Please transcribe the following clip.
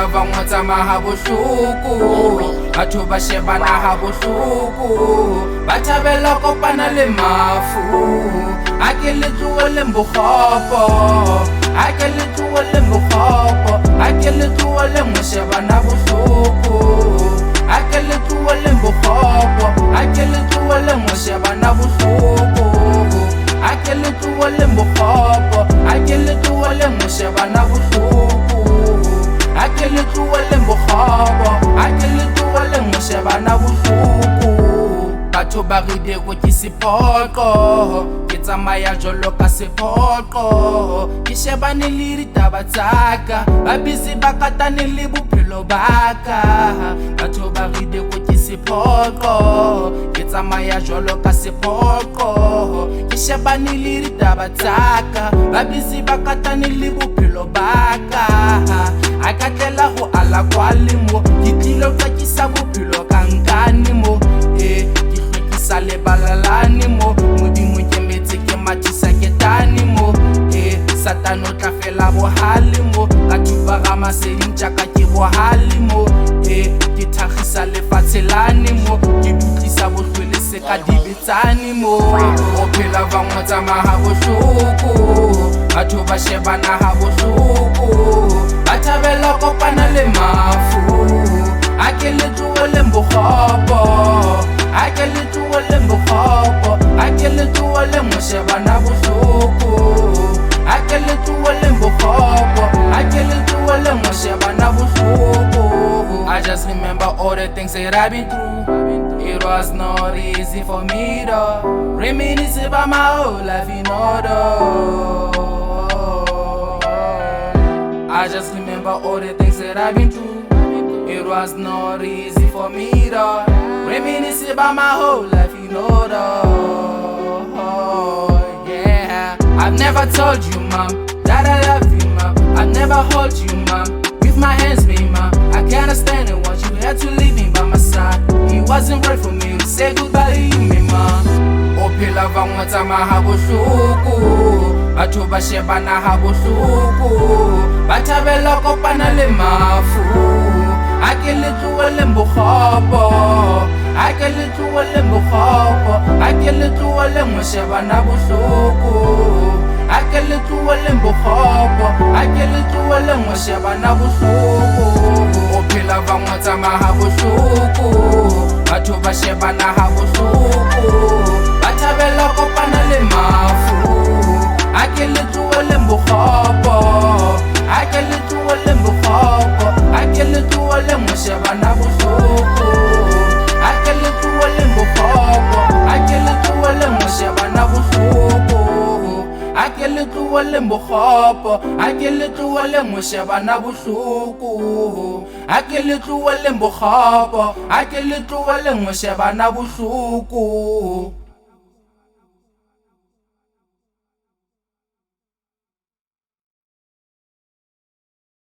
phela ba ngwatsama ha bohloko batho ba shebana ha bohloko ba thabela kopana le mafu a ke le tsoele mbokgopo a ke le tsoele mbokgopo a ke le tsoele mo shebana bohloko a ke le tsoele mbokgopo a ke le tsoele mo shebana bohloko a ke le tsoele mbokgopo a ke le tsoele mo shebana bohloko a ke le tsoele mbokgopo a ke le tsoele mo shebana bohloko batho ba ride go ke sephoqo ke tsamaya jolo ka sephoqo ke shebane le ditaba tsaka ba busy ba katane le bophelo baka batho ba ride go ke sephoqo ke tsamaya jolo ka sephoqo ke shebane le ditaba tsaka ba busy ba katane le bophelo baka a ka tlela go ala kwa le mo ke tlilo ka ke sa bophelo ka nkane mo sa le balalane mo modimo ke metse ke matisa ke tane mo satano tla fela bohale mo ka thupa ga maseding tjaka ke bohale mo ke thagisa lefatselane mo ke dutlisa bohlwele se ka dibetsane mo o phela ba ngwatsama ha bohloko batho ba shebana ha bohloko ba thabela kopana le mafu a ke le tsoele mbokgopo a ke le tsoele mbokgopo a ke le tsoele mo shebana bohloko a ke le tsoele mbokgopo a ke le tsoele mo shebana bohloko I just remember all the things that I've been through. It was not easy for me though. Reminisce about my whole life in order. I just remember all the things that I've been through. It was not easy for me though. Reminisce about my whole life in order. Yeah, I've never told you, mom, that I love you, mom. I've never hold you, mom, with my hands, me, mom. I can't stand it once you had to leave me by my side. It wasn't right for me to say goodbye to you, me, mom. O phela ba ngwatsama ha bohloko batho ba shebana ha bohloko ba thabela kopana le mafu a ke le tsoele mbokgopo a ke le tsoele mbokgopo a ke le tsoele mo shebana bohloko a ke le tsoele mbokgopo a ke le tsoele mo shebana bohloko o phela ba ngwatsama ha bohloko batho ba shebana ha bohloko ba thabela kopana le mafu a ke le tsoele mbokgopo a ke le tsoele mbokgopo a ke le tsoele mo shebana bohloko a ke le tsoele mbokgopo a ke le tsoele mo shebana bohloko a ke le tsoele mbokgopo a ke le tsoele mo shebana bohloko a ke le tsoele mbokgopo a ke le tsoele mo shebana bohloko